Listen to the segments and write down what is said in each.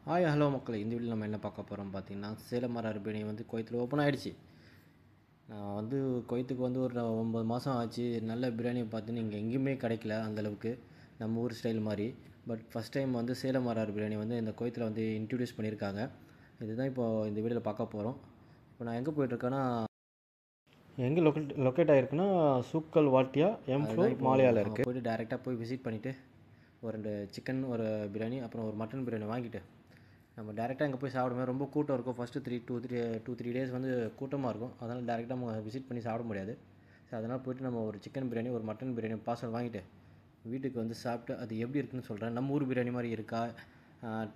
Hi hello மக்களே, இந்த வீடியோவில் நம்ம என்ன பார்க்க போகிறோம் பார்த்தீங்கன்னா, சேலம் மரார் பிரியாணி வந்து குவைத்தில் ஓப்பன் ஆகிடுச்சு. நான் வந்து குவைத்துக்கு வந்து ஒரு 9 மாதம் ஆச்சு. நல்ல பிரியாணி பார்த்தீங்கன்னா இங்கே எங்கேயுமே கிடைக்கல அந்தளவுக்கு, நம்ம ஊர் ஸ்டைல் மாதிரி. பட் ஃபஸ்ட் டைம் வந்து சேலம் மரார் பிரியாணி வந்து இந்த குவைத்தில் வந்து இன்ட்ரடியூஸ் பண்ணியிருக்காங்க. இதுதான் இப்போது இந்த வீடியோவில் பார்க்க போகிறோம். இப்போ நான் எங்கே போயிட்டுருக்கேன்னா, எங்கே லொக்கேட் ஆகிருக்குன்னா சூக்கல் வாட்டியா M4 மாலையாவில் இருக்குது. போய்ட்டு டேரெக்டாக போய் விசிட் பண்ணிவிட்டு ஒரு 2 சிக்கன், ஒரு பிரியாணி, அப்புறம் ஒரு மட்டன் பிரியாணி வாங்கிட்டு நம்ம டேரெக்டாக அங்கே போய் சாப்பிடும்போது ரொம்ப கூட்டம் இருக்கும். ஃபஸ்ட்டு 2-3 டேஸ் வந்து கூட்டமாக இருக்கும். அதனால் டேரெக்டாக நம்ம விசிட் பண்ணி சாப்பிட முடியாது. ஸோ அதனால் போய்ட்டு நம்ம ஒரு சிக்கன் பிரியாணி, ஒரு மட்டன் பிரியாணி பார்சல் வாங்கிட்டு வீட்டுக்கு வந்து சாப்பிட்டு அது எப்படி இருக்குதுன்னு சொல்கிறேன். நம்ம ஊர் பிரியாணி மாதிரி இருக்கா,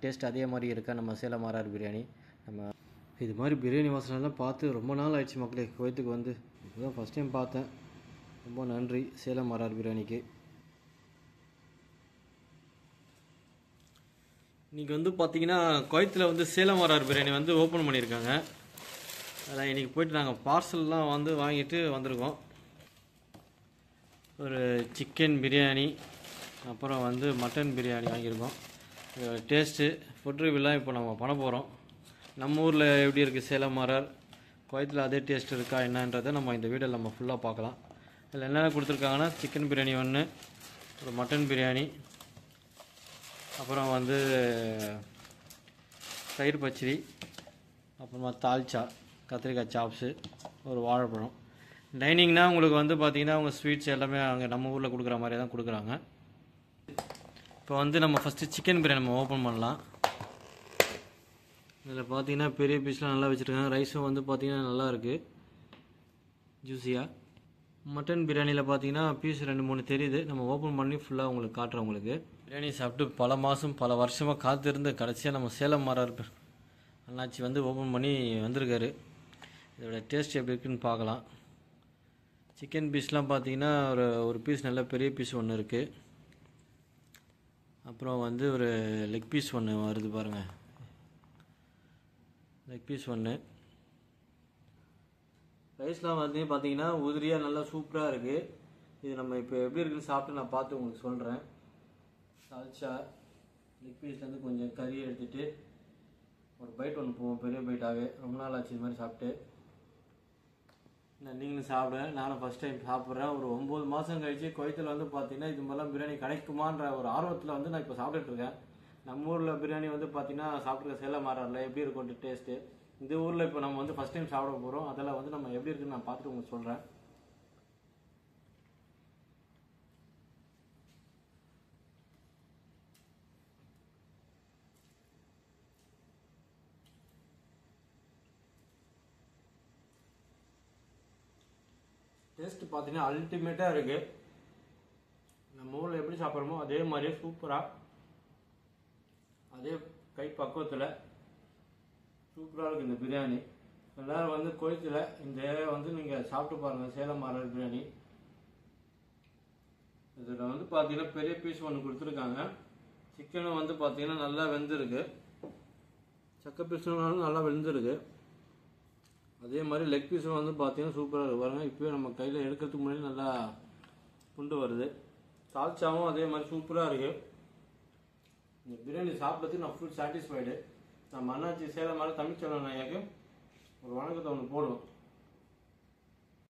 டேஸ்ட் அதே மாதிரி இருக்கா நம்ம சேலம் மரார் பிரியாணி. நம்ம இது மாதிரி பிரியாணி வாசனைலாம் பார்த்து ரொம்ப நாள் ஆயிடுச்சு மக்களே. குவைத்துக்கு வந்து இதுதான் ஃபஸ்ட் டைம் பார்த்தேன். ரொம்ப நன்றி சேலம் மரார் பிரியாணிக்கு. இன்றைக்கி வந்து பார்த்திங்கன்னா குவைத்தில் வந்து சேலம் மரார் பிரியாணி வந்து ஓப்பன் பண்ணியிருக்காங்க. அதான் இன்றைக்கி போய்ட்டு நாங்கள் பார்சல்லாம் வந்து வாங்கிட்டு வந்திருக்கோம். ஒரு சிக்கன் பிரியாணி, அப்புறம் வந்து மட்டன் பிரியாணி வாங்கியிருக்கோம். டேஸ்ட்டு ஃபுட் ரிவ்யூலாம் இப்போ நம்ம பண்ண போகிறோம். நம்ம ஊரில் எப்படி இருக்குது சேலம் மரார், குவைத்தில் அதே டேஸ்ட் இருக்கா என்னன்றதை நம்ம இந்த வீடியோவில் நம்ம ஃபுல்லாக பார்க்கலாம். இதில் என்னென்ன கொடுத்துருக்காங்கன்னா, சிக்கன் பிரியாணி ஒன்று, ஒரு மட்டன் பிரியாணி, அப்புறம் வந்து தயிர் பச்சடி, அப்புறமா தால்ச்சா, கத்திரிக்காய் சாப்ஸு, ஒரு வாழைப்பழம். டைனிங்னால் உங்களுக்கு வந்து பார்த்திங்கன்னா அவங்க ஸ்வீட்ஸ் எல்லாமே அங்கே நம்ம ஊரில் கொடுக்குற மாதிரி தான் கொடுக்குறாங்க. இப்போ வந்து நம்ம ஃபஸ்ட்டு சிக்கன் பிரியாணி நம்ம ஓப்பன் பண்ணலாம். இதில் பார்த்திங்கன்னா பெரிய பீஸ்லாம் நல்லா வச்சுருக்காங்க. ரைஸும் வந்து பார்த்திங்கன்னா நல்லா இருக்குது, ஜூஸியாக. மட்டன் பிரியாணியில் பார்த்தீங்கன்னா பீஸ் 2-3 தெரியுது. நம்ம ஓப்பன் பண்ணி ஃபுல்லாக உங்களுக்கு காட்டுறோம். உங்களுக்கு பிரியாணி சாப்பிட்டு பல மாதம் பல வருஷமாக காத்திருந்து கடைசியாக நம்ம சேலம் மரார் அண்ணாச்சி வந்து ஓப்பன் பண்ணி வந்திருக்காரு. இதோட டேஸ்ட் எப்படி இருக்குன்னு பார்க்கலாம். சிக்கன் பீஸ்லாம் பார்த்தீங்கன்னா ஒரு பீஸ் நல்ல பெரிய பீஸ் ஒன்று இருக்குது. அப்புறம் வந்து ஒரு லெக் பீஸ் ஒன்று வருது பாருங்கள், லெக் பீஸ் ஒன்று. ரைஸ்லாம் வந்து பார்த்தீங்கன்னா உதிரியாக நல்லா சூப்பராக இருக்குது. இது நம்ம இப்போ எப்படி இருக்குன்னு சாப்பிட்டு நான் பார்த்து உங்களுக்கு சொல்கிறேன். தால்ச்சா லெக் பீஸ்லேருந்து கொஞ்சம் கறி எடுத்துகிட்டு ஒரு பைட் ஒன்று போவோம், பெரிய பைட்டாகவே. ரொம்ப நாள் ஆச்சு இது மாதிரி சாப்பிட்டு. நீங்களும் சாப்பிடுவேன், நானும் ஃபஸ்ட் டைம் சாப்பிட்றேன். ஒரு 9 மாதம் கழிச்சு குவைத்தில் வந்து பார்த்தீங்கன்னா இது மாதிரிலாம் பிரியாணி கிடைக்குமான்ற ஒரு ஆர்வத்தில் வந்து நான் இப்போ சாப்பிட்டுட்ருக்கேன். நம்ம ஊரில் பிரியாணி வந்து பார்த்தீங்கன்னா சாப்பிட்ருக்க சேலம் மராரில் எப்படி இருக்கும் டேஸ்ட்டு. இந்த ஊரில் இப்போ நம்ம வந்து ஃபஸ்ட் டைம் சாப்பிட போகிறோம். அதெல்லாம் வந்து நம்ம எப்படி இருக்குன்னு நான் பார்த்துட்டு உங்களுக்கு சொல்கிறேன். டேஸ்ட்டு பார்த்தீங்கன்னா அல்டிமேட்டாக இருக்குது. நம்ம ஊரில் எப்படி சாப்பிட்றோமோ அதே மாதிரியே சூப்பராக, அதே கை பக்குவத்தில் சூப்பராக இருக்குது இந்த பிரியாணி. எல்லோரும் வந்து குவைத்தில் இந்த ஏரியா வந்து நீங்கள் சாப்பிட்டு பாருங்கள் சேலம் மரார் பிரியாணி. இதில் வந்து பார்த்தீங்கன்னா பெரிய பீஸ் ஒன்று கொடுத்துருக்காங்க. சிக்கனும் வந்து பார்த்தீங்கன்னா நல்லா வெந்திருக்கு. சக்க பீஸ்னாலும் நல்லா வெந்திருக்கு. அதே மாதிரி லெக் பீஸும் வந்து பார்த்தீங்கன்னா சூப்பராக இருக்குது பாருங்கள். இப்போயே நம்ம கையில் எடுக்கிறதுக்கு முன்னாடி நல்லா புண்டு வருது. தால்ச்சாவும் அதே மாதிரி சூப்பராக இருக்குது. இந்த பிரியாணி சாப்பிட்றதுக்கு நான் ஃபுல் சாட்டிஸ்ஃபைடு. நம்ம அண்ணாச்சி சேலம் மாதிரி தமிழ் சேனல் ஐயாக்கு ஒரு வணக்கத்தை ஒன்று போடுவோம்.